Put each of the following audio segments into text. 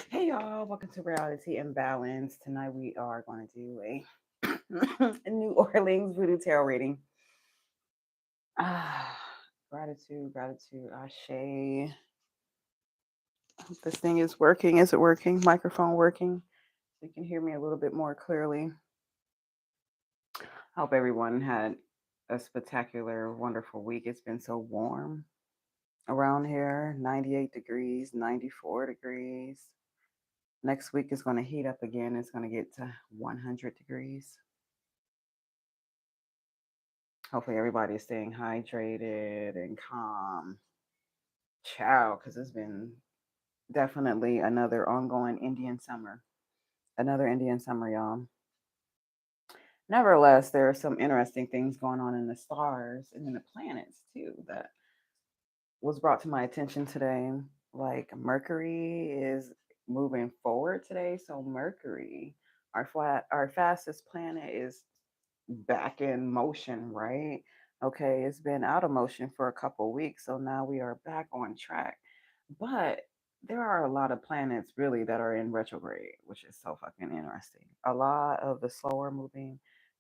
Hey y'all, welcome to Reality and Balance. Tonight we are going to do a New Orleans Voodoo Tarot reading. Ah, gratitude, Ashe. Hope this thing is working. Is it working? Microphone working? So you can hear me a little bit more clearly. Hope everyone had a spectacular, wonderful week. It's been so warm around here, 98 degrees, 94 degrees. Next week is going to heat up again. It's going to get to 100 degrees. Hopefully everybody is staying hydrated and calm. Ciao, because it's been definitely another ongoing Indian summer. Another Indian summer, y'all. Nevertheless, there are some interesting things going on in the stars and in the planets too that was brought to my attention today. Like Mercury is moving forward today. So Mercury, our fastest planet, is back in motion, right? Okay, it's been out of motion for a couple weeks, so now we are back on track. But there are a lot of planets really that are in retrograde, which is so fucking interesting. A lot of the slower moving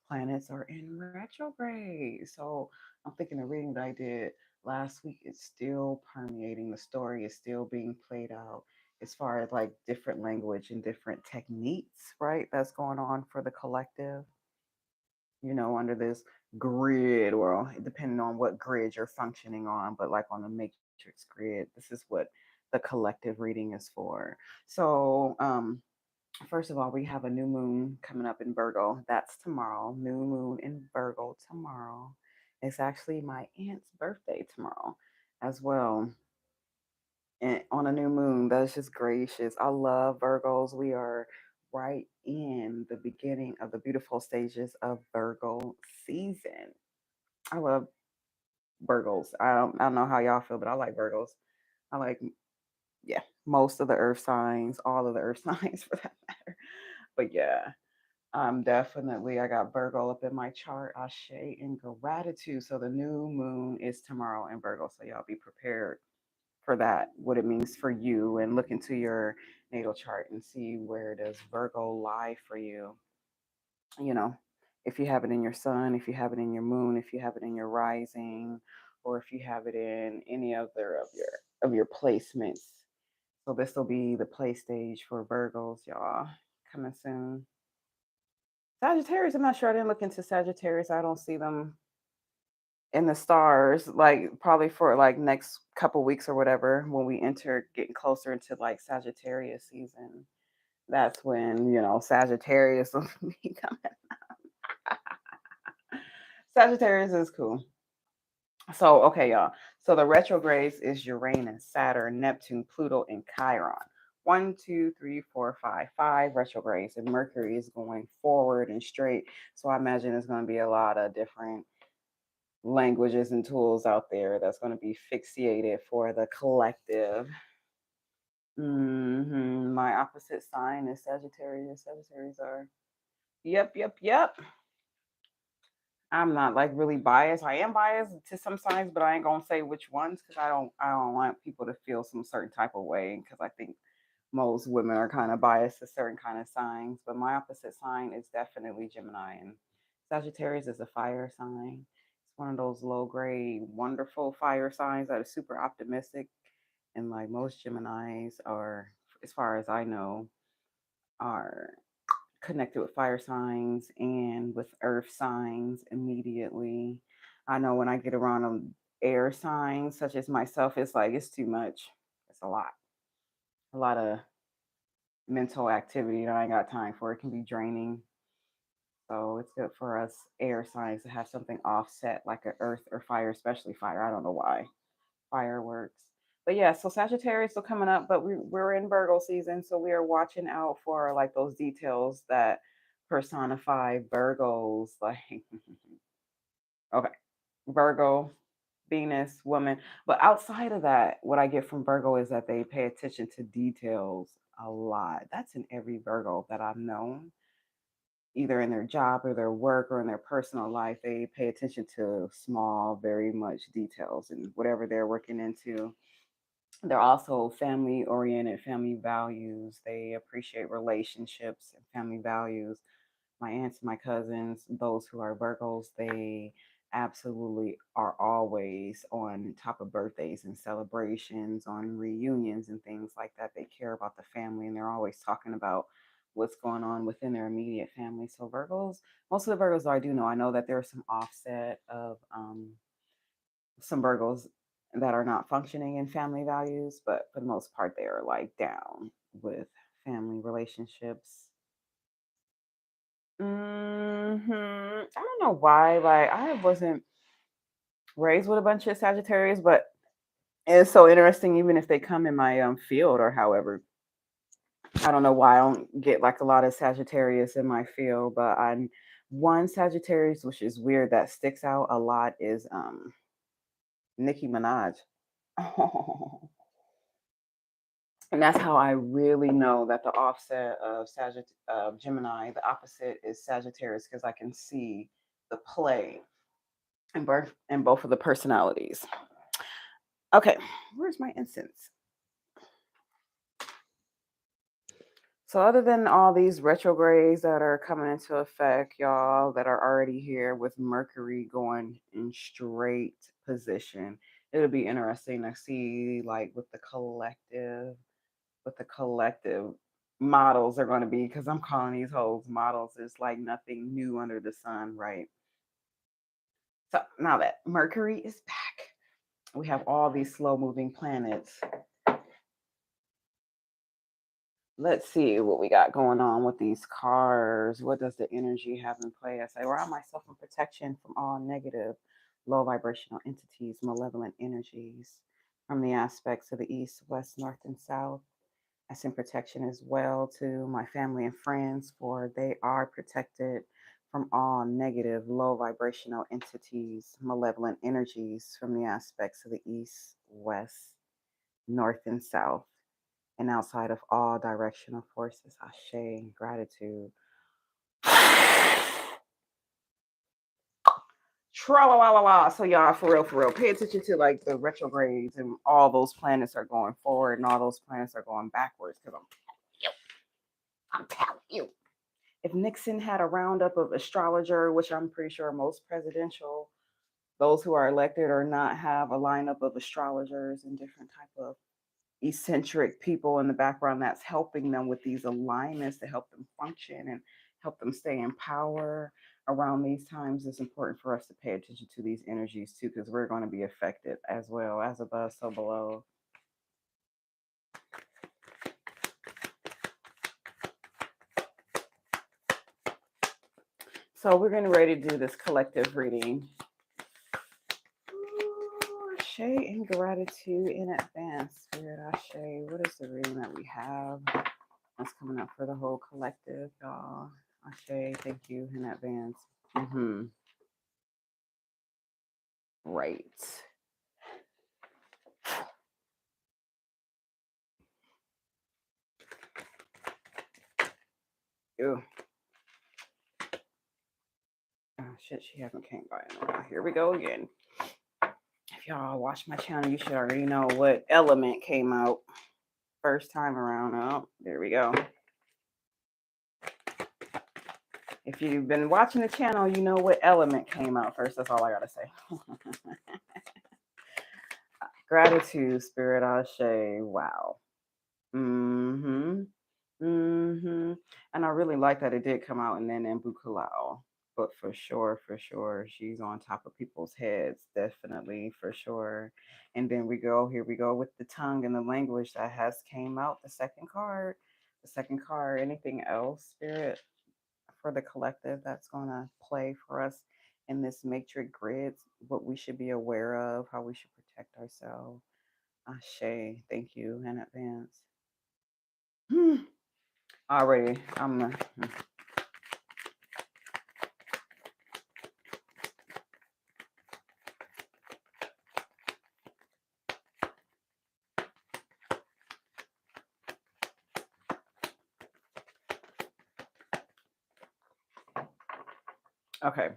planets are in retrograde. So I'm thinking the reading that I did last week is still permeating. The story is still being played out as far as like different language and different techniques, right? That's going on for the collective, under this grid, or depending on what grid you're functioning on, but like on the matrix grid, this is what the collective reading is for. So, first of all, we have a new moon coming up in Virgo. That's tomorrow. New moon in Virgo tomorrow. It's actually my aunt's birthday tomorrow as well. And on a new moon, that's just gracious. I love Virgos. We are right in the beginning of the beautiful stages of Virgo season. I love Virgos. I don't know how y'all feel, but I like Virgos. I like, yeah, most of the earth signs, all of the earth signs for that matter. But yeah, I got Virgo up in my chart. Ashe and gratitude. So the new moon is tomorrow in Virgo. So y'all be prepared for that, what it means for you, and look into your natal chart and see where does Virgo lie for you. You know, if you have it in your sun, if you have it in your moon, if you have it in your rising, or if you have it in any other of your placements. So this will be the play stage for Virgos, y'all. Coming soon. Sagittarius, I'm not sure. I didn't look into Sagittarius. I don't see them in the stars, like probably for like next couple weeks or whatever, when we enter getting closer into like Sagittarius season. That's when, Sagittarius will be coming. Sagittarius is cool. So, okay, y'all. So the retrogrades is Uranus, Saturn, Neptune, Pluto, and Chiron. One, two, three, four, five retrogrades, and Mercury is going forward and straight. So I imagine there's going to be a lot of different languages and tools out there that's going to be fixated for the collective. My opposite sign is Sagittarius. Sagittarius are. Yep. I'm not like really biased. I am biased to some signs, but I ain't gonna say which ones because I don't want people to feel some certain type of way, because I think most women are kind of biased to certain kind of signs. But my opposite sign is definitely Gemini, and Sagittarius is a fire sign. It's one of those low grade, wonderful fire signs that are super optimistic, and like most Geminis are, as far as I know, are connected with fire signs and with earth signs immediately. I know when I get around air signs, such as myself, it's like it's too much. It's a lot of mental activity that I ain't got time for. It can be draining. So it's good for us air signs to have something offset like a earth or fire, especially fire. I don't know why fireworks. But yeah, so Sagittarius still coming up, but we're in Virgo season, so we are watching out for like those details that personify Virgos. Like, okay, Virgo, Venus, woman. But outside of that, what I get from Virgo is that they pay attention to details a lot. That's in every Virgo that I've known, either in their job or their work or in their personal life. They pay attention to small, very much details and whatever they're working into. They're also family oriented, family values. They appreciate relationships and family values. My aunts, my cousins, those who are Virgos, they absolutely are always on top of birthdays and celebrations, on reunions and things like that. They care about the family and they're always talking about what's going on within their immediate family. So Virgos, most of the Virgos I do know, I know that there's some offset of some Virgos that are not functioning in family values, but for the most part, they are like down with family relationships. I don't know why. Like I wasn't raised with a bunch of Sagittarius, but it's so interesting. Even if they come in my field or however, I don't know why I don't get like a lot of Sagittarius in my field. But I'm one Sagittarius, which is weird, that sticks out a lot is Nicki Minaj. And that's how I really know that the offset of Gemini, the opposite is Sagittarius, because I can see the play in both of the personalities. Okay, where's my incense? So other than all these retrogrades that are coming into effect, y'all, that are already here with Mercury going in straight position, it'll be interesting to see like with the collective models are going to be, because I'm calling these hoes models. It's like nothing new under the sun, right? So now that Mercury is back, we have all these slow moving planets. Let's see what we got going on with these cars. What does the energy have in play? I say, around myself in protection from all negative, low vibrational entities, malevolent energies from the aspects of the east, west, north, and south. I send protection as well to my family and friends, for they are protected from all negative, low vibrational entities, malevolent energies from the aspects of the east, west, north, and south, and outside of all directional forces. Ashe, gratitude. Tra la la la la. So y'all, for real, pay attention to like the retrogrades and all those planets are going forward and all those planets are going backwards. Because I'm telling you, if Nixon had a roundup of astrologer, which I'm pretty sure most presidential, those who are elected or not, have a lineup of astrologers and different type of eccentric people in the background that's helping them with these alignments to help them function and help them stay in power around these times. It's important for us to pay attention to these energies too, because we're going to be affected as well. As above, so below. So we're getting ready to do this collective reading. Ashe and gratitude in advance, Spirit Ashe. What is the reading that we have that's coming up for the whole collective, y'all? Ashe, thank you in advance. Right. Ew. Oh shit, she hasn't came by in a while. Here we go again. If y'all watch my channel, you should already know what element came out first time around. Oh, there we go. If you've been watching the channel, you know what element came out first. That's all I gotta say. Gratitude, Spirit Ashe. Wow. Mm-hmm. Mm-hmm. And I really like that it did come out and then in Bukalao. But for sure, she's on top of people's heads, definitely, for sure. And then here we go with the tongue and the language that has came out. The second card. Anything else, Spirit, for the collective that's gonna play for us in this matrix grid? What we should be aware of, how we should protect ourselves. Ashe, thank you in advance. Already, okay.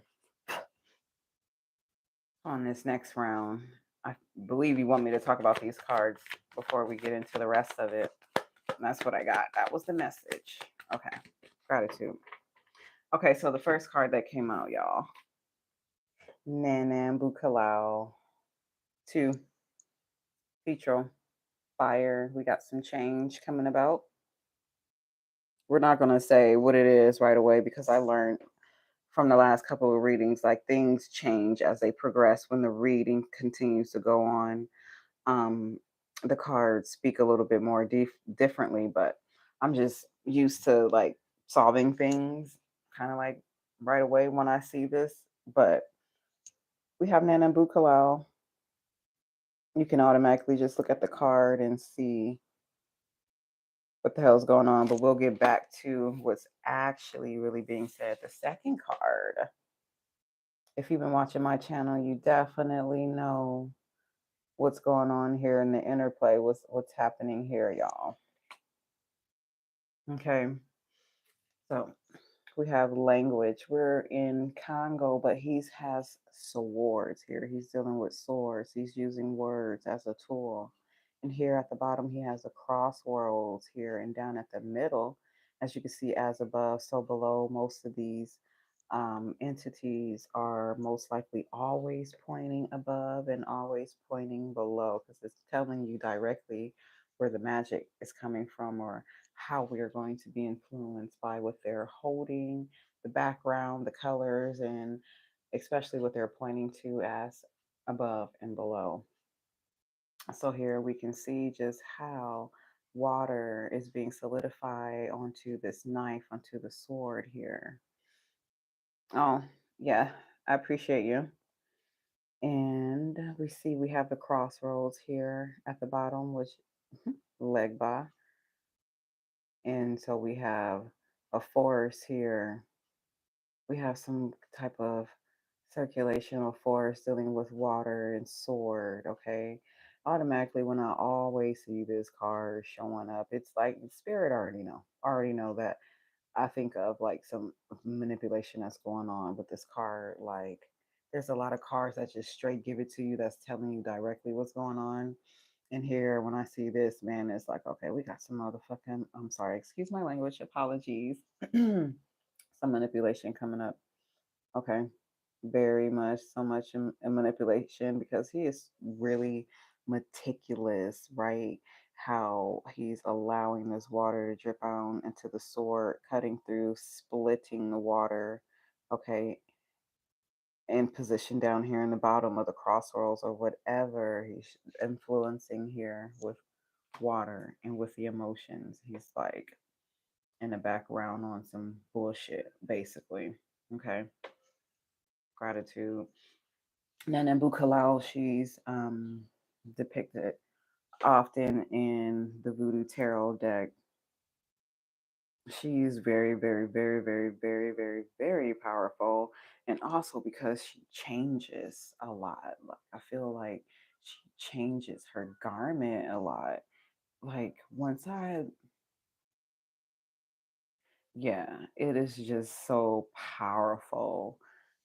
On this next round, I believe you want me to talk about these cards before we get into the rest of it. And that's what I got. That was the message. Okay. Gratitude. Okay, so the first card that came out, y'all. Nanan Bukalau. 2. Petro. Fire. We got some change coming about. We're not going to say what it is right away because I learned from the last couple of readings, like things change as they progress when the reading continues to go on. The cards speak a little bit more differently, but I'm just used to like solving things kind of like right away when I see this. But we have Nana Bukalau. You can automatically just look at the card and see what the hell's going on, but we'll get back to what's actually really being said. The second card, if you've been watching my channel, you definitely know what's going on here in the interplay, what's happening here, y'all. Okay, so we have language. We're in Congo, but he has swords here. He's dealing with swords. He's using words as a tool. And here at the bottom, he has a crossroads here, and down at the middle, as you can see, as above, so below. Most of these entities are most likely always pointing above and always pointing below because it's telling you directly where the magic is coming from or how we are going to be influenced by what they're holding, the background, the colors, and especially what they're pointing to as above and below. So here we can see just how water is being solidified onto this knife, onto the sword here. Oh, yeah, I appreciate you. And we see we have the crossroads here at the bottom, which Legba. And so we have a forest here. We have some type of circulational force dealing with water and sword. Okay. Automatically, when I always see this card showing up, it's like spirit already know that I think of like some manipulation that's going on with this card. Like there's a lot of cards that just straight give it to you that's telling you directly what's going on. And here, when I see this, man, it's like, okay, we got some motherfucking, I'm sorry, excuse my language, apologies. Some manipulation coming up. Okay. Very much, so much in manipulation because he is really meticulous, right? How he's allowing this water to drip out into the sword, cutting through, splitting the water, okay, in position down here in the bottom of the crossroads or whatever he's influencing here with water and with the emotions. He's like in the background on some bullshit, basically. Okay. Gratitude. Nana Bukalau, she's depicted often in the Voodoo Tarot deck. She's very, very, very, very, very, very, very powerful. And also because she changes a lot. Like, I feel like she changes her garment a lot. Like, yeah, it is just so powerful.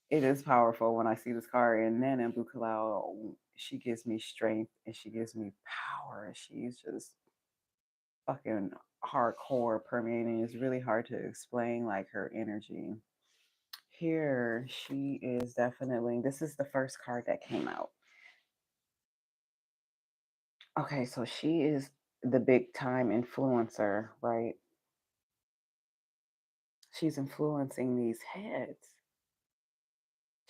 It is powerful when I see this card. And then in Bukalau, she gives me strength and she gives me power. She's just fucking hardcore permeating. It's really hard to explain like her energy. Here, she is definitely, this is the first card that came out. Okay, so she is the big time influencer, right? She's influencing these heads.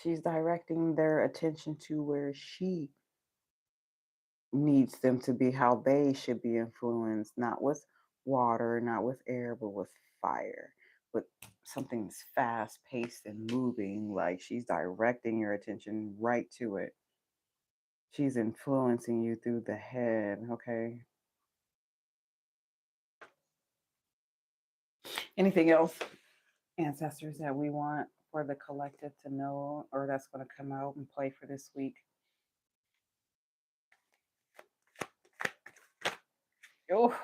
She's directing their attention to where she needs them to be, how they should be influenced, not with water, not with air, but with fire, with something's fast paced and moving. Like she's directing your attention right to it. She's influencing you through the head, okay? Anything else, ancestors, that we want for the collective to know or that's going to come out and play for this week? Oh,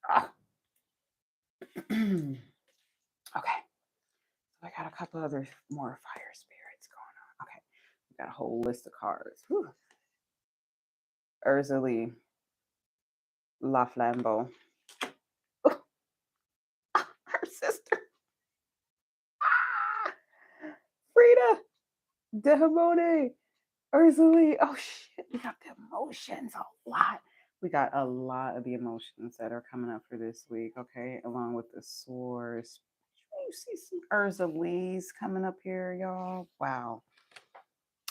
ah. Okay. So I got a couple other more fire spirits going on. Okay. We got a whole list of cards. Whew. Urzali. La Flambeau. Her sister. Ah! Frida. Dehamone. Ursula. Oh shit. We got the emotions a lot. We got a lot of the emotions that are coming up for this week, okay? Along with the swords. You see some Ursulines coming up here, y'all. Wow.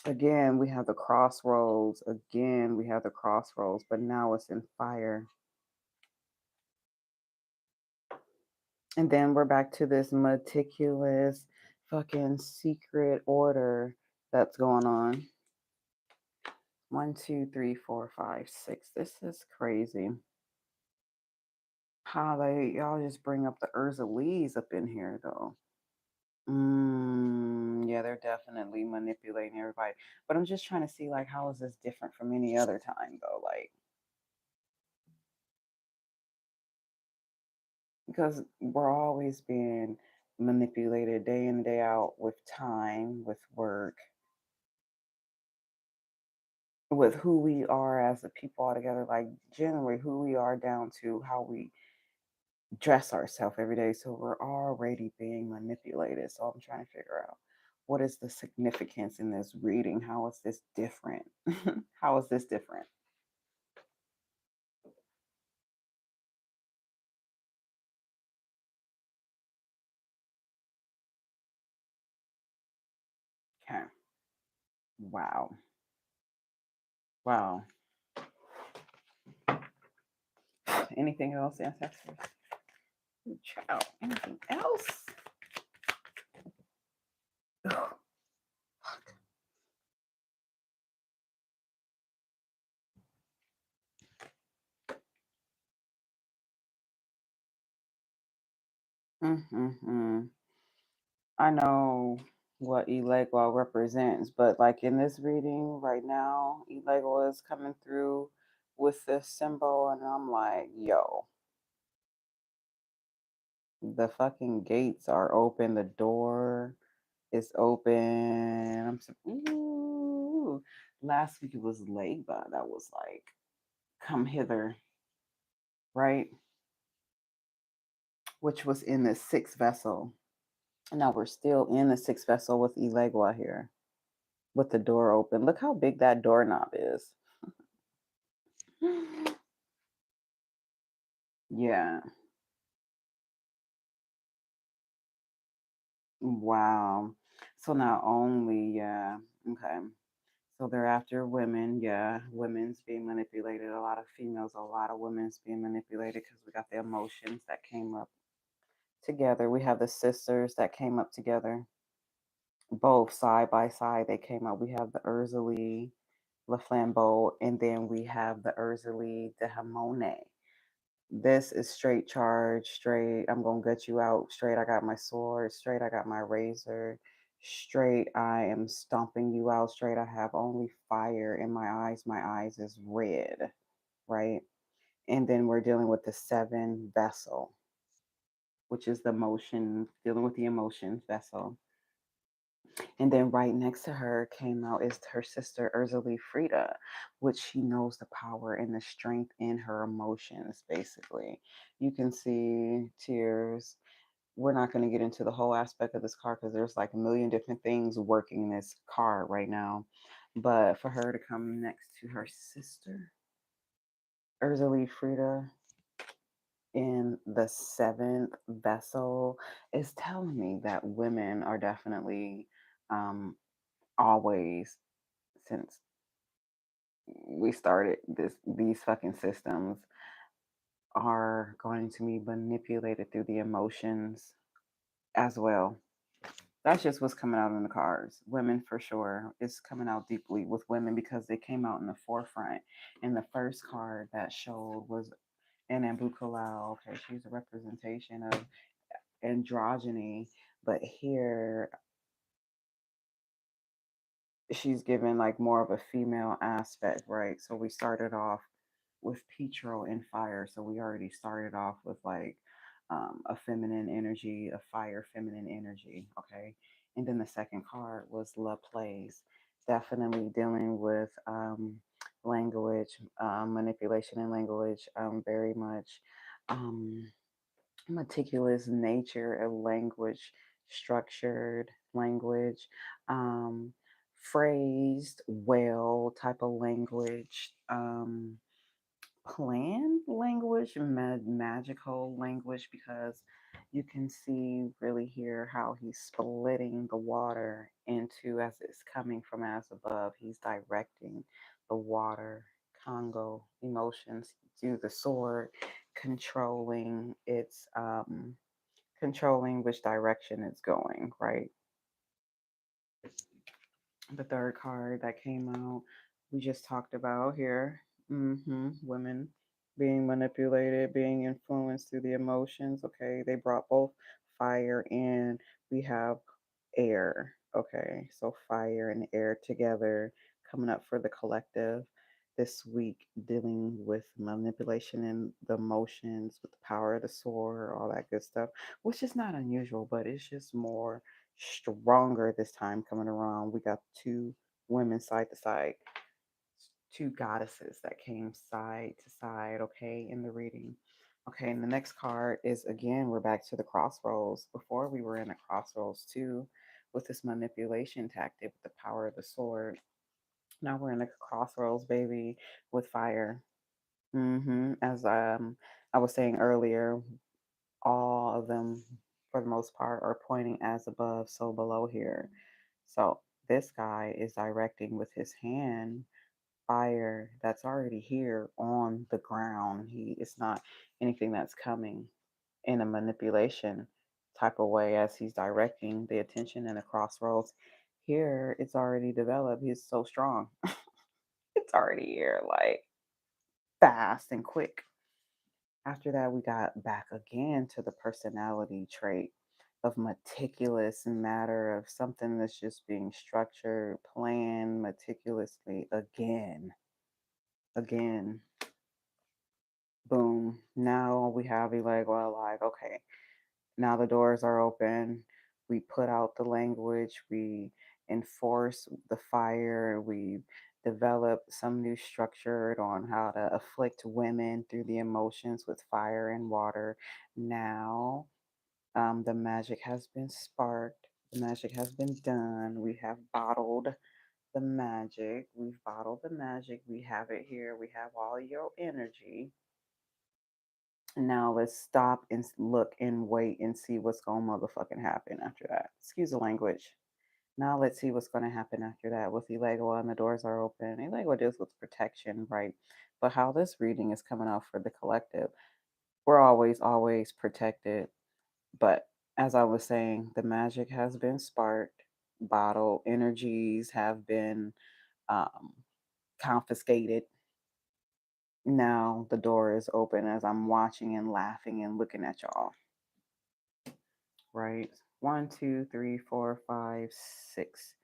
Again, we have the crossroads. Again, we have the crossroads, but now it's in fire. And then we're back to this meticulous fucking secret order that's going on. One, two, three, four, five, six. This is crazy. How they y'all just bring up the Ursulines up in here though. Yeah, they're definitely manipulating everybody. But I'm just trying to see like how is this different from any other time though? Like because we're always being manipulated day in and day out with time, with work, with who we are as a people altogether, like generally who we are down to how we dress ourselves every day. So we're already being manipulated. So I'm trying to figure out what is the significance in this reading? How is this different? How is this different? Okay. Wow. Wow. Anything else, ancestors? Child. Anything else? Ugh. Mm-hmm. I know what Elegua represents, but like in this reading right now, Elegua is coming through with this symbol, and I'm like, yo, the fucking gates are open, the door is open. Ooh. Last week it was Legba that was like, come hither, right? Which was in the sixth vessel. Now we're still in the sixth vessel with Elegua here, with the door open. Look how big that doorknob is. Yeah. Wow. So not only, yeah, okay. So they're after women, yeah. Women's being manipulated. A lot of females, a lot of women's being manipulated because we got the emotions that came up together. We have the sisters that came up together, both side by side. They came up. We have the Ursuli, La Flambeau, and then we have the Ursuli de Hamone. This is straight charge, straight. I'm gonna gut you out. Straight, I got my sword. Straight, I got my razor. Straight, I am stomping you out. Straight, I have only fire in my eyes. My eyes is red, right? And then we're dealing with the seven vessel, which is the emotion, dealing with the emotions vessel. And then right next to her came out is her sister Ursula Frida, which she knows the power and the strength in her emotions, basically. You can see tears. We're not going to get into the whole aspect of this card because there's like a million different things working this card right now. But for her to come next to her sister, Ursula Frida, in the seventh vessel is telling me that women are definitely always since we started these fucking systems are going to be manipulated through the emotions as well. That's just what's coming out in the cards. Women for sure. It's coming out deeply with women because they came out in the forefront. And the first card that showed was an Ambukalao. Okay, she's a representation of androgyny, but here she's given like more of a female aspect, right? So we started off with Petro and fire. So we already started off with like a feminine energy, a fire feminine energy. Okay. And then the second card was La Plays, definitely dealing with language, manipulation and language, very much um, meticulous nature of language, structured language, um, phrased well type of language. Planned language, magical language, because you can see really here how he's splitting the water into, as it's coming from as above, he's directing the water, Congo emotions through the sword, controlling its controlling which direction it's going, right? The third card that came out, we just talked about here. Women being manipulated, being influenced through the emotions. Okay, they brought both fire and we have air. Okay, so fire and air together coming up for the collective this week, dealing with manipulation and the emotions with the power of the sword, all that good stuff, which is not unusual, but it's just more stronger this time coming around. We got two women side to side, two goddesses that came side to side, okay, in the reading. Okay, and the next card is again, we're back to the crossroads. Before we were in a crossroads too with this manipulation tactic with the power of the sword. Now we're in a crossroads, baby, with fire. As I was saying earlier, all of them for the most part are pointing as above, so below here. So this guy is directing with his hand fire that's already here on the ground. He It's not anything that's coming in a manipulation type of way as he's directing the attention in the crossroads. Here it's already developed. He's so strong. It's already here, like fast and quick. After that, we got back again to the personality trait of meticulous matter, of something that's just being structured, planned meticulously again, again, boom. Now we have a like, well, like, okay, now the doors are open. We put out the language, we enforce the fire, we develop some new structure on how to afflict women through the emotions with fire and water. Now, the magic has been sparked, the magic has been done. We have bottled the magic. We've bottled the magic. We have it here. We have all your energy. Now let's stop and look and wait and see what's going to motherfucking happen after that. Excuse the language. Now let's see what's going to happen after that with Elegua and the doors are open. Elegua deals with protection, right? But how this reading is coming out for the collective, we're always protected. But as I was saying, the magic has been sparked, bottled energies have been um, confiscated. Now the door is open as I'm watching and laughing and looking at y'all. Right? One, two, three, four, five, six,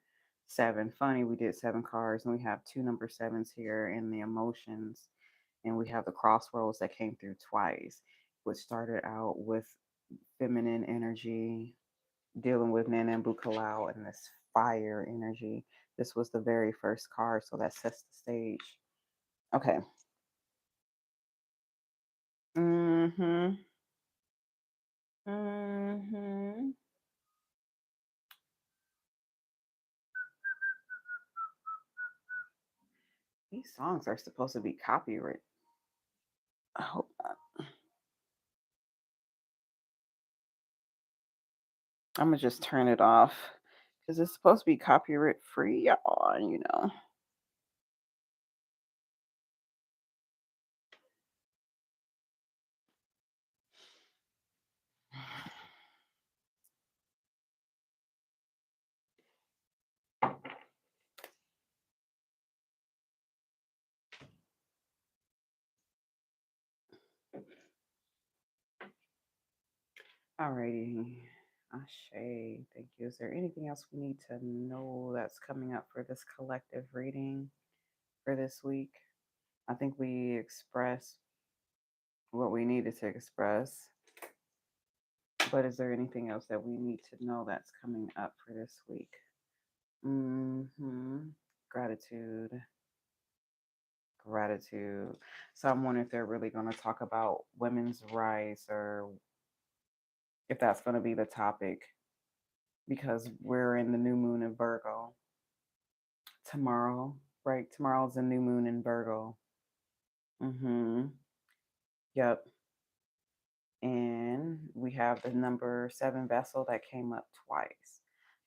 seven. Funny, we did seven cards, and we have two number sevens here in the emotions, and we have the crossroads that came through twice, which started out with feminine energy, dealing with Nana and Bukalau, and this fire energy. This was the very first card, so that sets the stage. Okay. Mm-hmm. Mm-hmm. These songs are supposed to be copyright. I hope not. I'm gonna just turn it off because it's supposed to be copyright free, y'all. You know. Alrighty. Ashe. Thank you. Is there anything else we need to know that's coming up for this collective reading for this week? I think we expressed what we needed to express. But is there anything else that we need to know that's coming up for this week? Gratitude. gratitude. So I'm wondering if they're really going to talk about women's rights or if that's going to be the topic because we're in the new moon in Virgo tomorrow, right? Tomorrow's the new moon in Virgo. Mm-hmm. Yep. And we have the number 7 vessel that came up twice.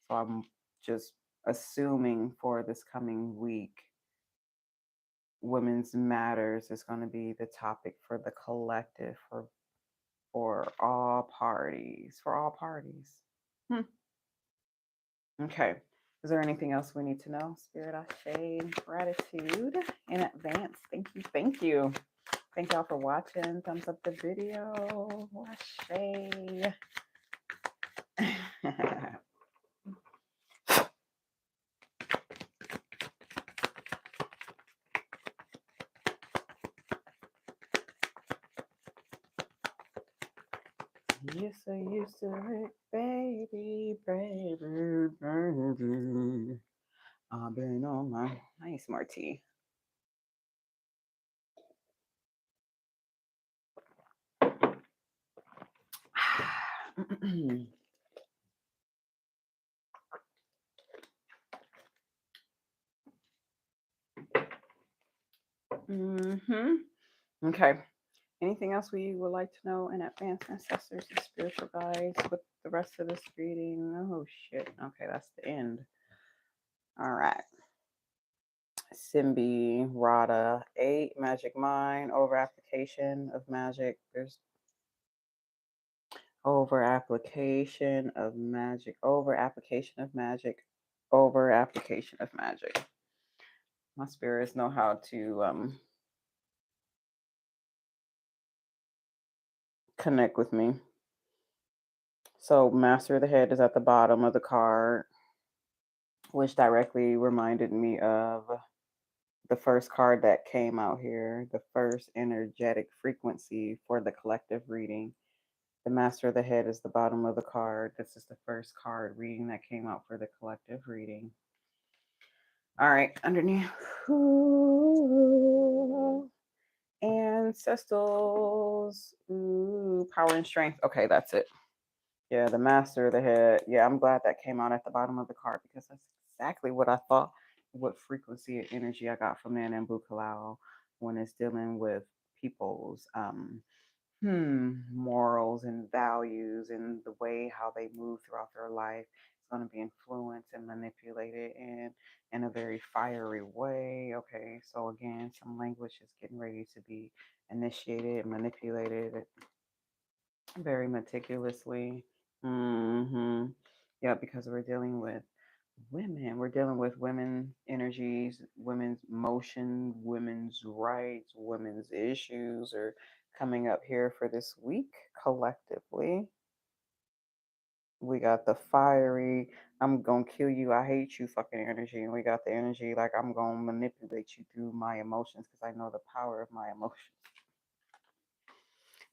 So I'm just assuming for this coming week, women's matters is going to be the topic for the collective for all parties. For all parties. Hmm. Okay. Is there anything else we need to know? Spirit Ashe, gratitude in advance. Thank you. Thank you. Thank y'all for watching. Thumbs up the video. Ashe. Yes, I used to hurt, baby, baby, baby. I've been on my. I need some more tea. Mm-hmm. Okay. Anything else we would like to know in advance, ancestors and spiritual guides, with the rest of this reading? Oh shit. Okay, that's the end. All right. Simbi, Rada, 8, Magic Mind, over application of magic. There's over application of magic, over application of magic, over application of magic. My spirits know how to connect with me. So, Master of the Head is at the bottom of the card, which directly reminded me of the first card that came out here, the first energetic frequency for the collective reading. The Master of the Head is the bottom of the card. This is the first card reading that came out for the collective reading. All right, underneath. Ooh, ancestors. Ooh, power and strength. Okay, that's it. Yeah, the Master of the Head. Yeah, I'm glad that came out at the bottom of the card because that's exactly what I thought, what frequency and energy I got from Nan and Bukalao when it's dealing with people's morals and values and the way how they move throughout their life. It's going to be influenced and manipulated in a very fiery way. Okay, so again, some language is getting ready to be initiated, manipulated very meticulously. Mm-hmm. Yeah, because we're dealing with women. We're dealing with women energies, women's motion, women's rights, women's issues are coming up here for this week collectively. We got the fiery, I'm gonna kill you, I hate you fucking energy. And we got the energy like I'm gonna manipulate you through my emotions because I know the power of my emotions.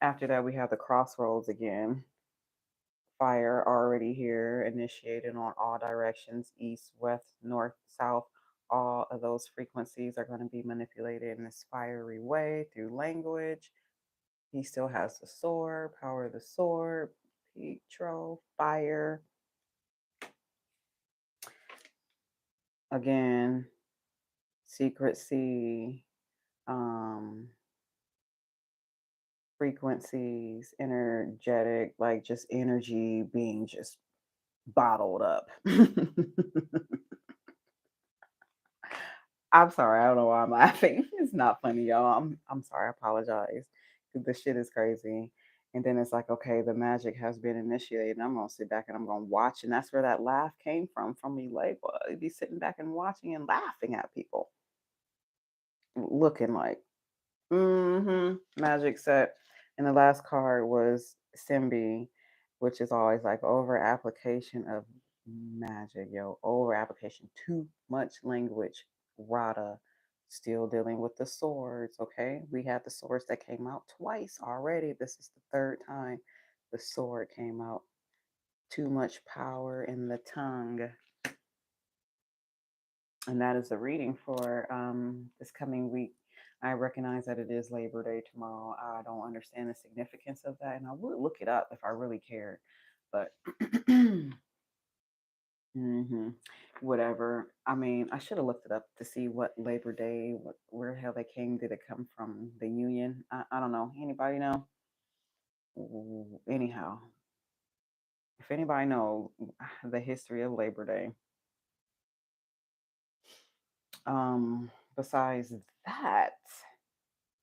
After that, we have the crossroads again. Fire already here, initiated on all directions, east, west, north, south. All of those frequencies are going to be manipulated in this fiery way through language. He still has the sword, power of the sword, Petro, fire. Again, secrecy, um, frequencies, energetic, like just energy being just bottled up. I'm sorry. I don't know why I'm laughing. It's not funny, y'all. I'm sorry. I apologize. This shit is crazy. And then it's like, okay, the magic has been initiated. And I'm gonna sit back and I'm gonna watch, and that's where that laugh came from me. Like, well, you'd be sitting back and watching and laughing at people, looking like, magic set. And the last card was Simbi, which is always like over application of magic, yo. Over application. Too much language. Rada. Still dealing with the swords, okay? We had the swords that came out twice already. This is the third time the sword came out. Too much power in the tongue. And that is the reading for this coming week. I recognize that it is Labor Day tomorrow. I don't understand the significance of that, and I would look it up if I really cared. But hmm whatever. I mean, I should have looked it up to see what Labor Day, where the hell they came. Did it come from the Union? I don't know. Anybody know? Anyhow, if anybody know the history of Labor Day, besides that,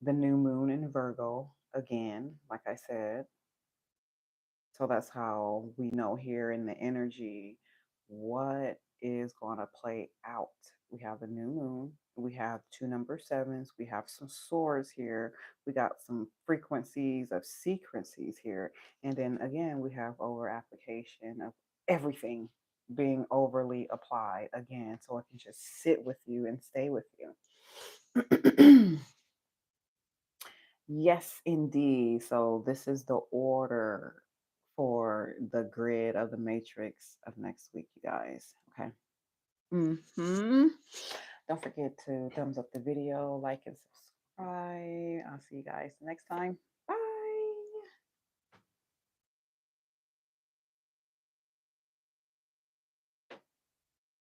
the new moon in Virgo again, like I said. So that's how we know here in the energy what is going to play out. We have the new moon, we have two number sevens, we have some swords here, we got some frequencies of sequences here. And then again, we have over application of everything being overly applied again, so it can just sit with you and stay with you. Yes, indeed. So this is the order for the grid of the matrix of next week, you guys. Okay. Don't forget to thumbs up the video, like and subscribe. I'll see you guys next time.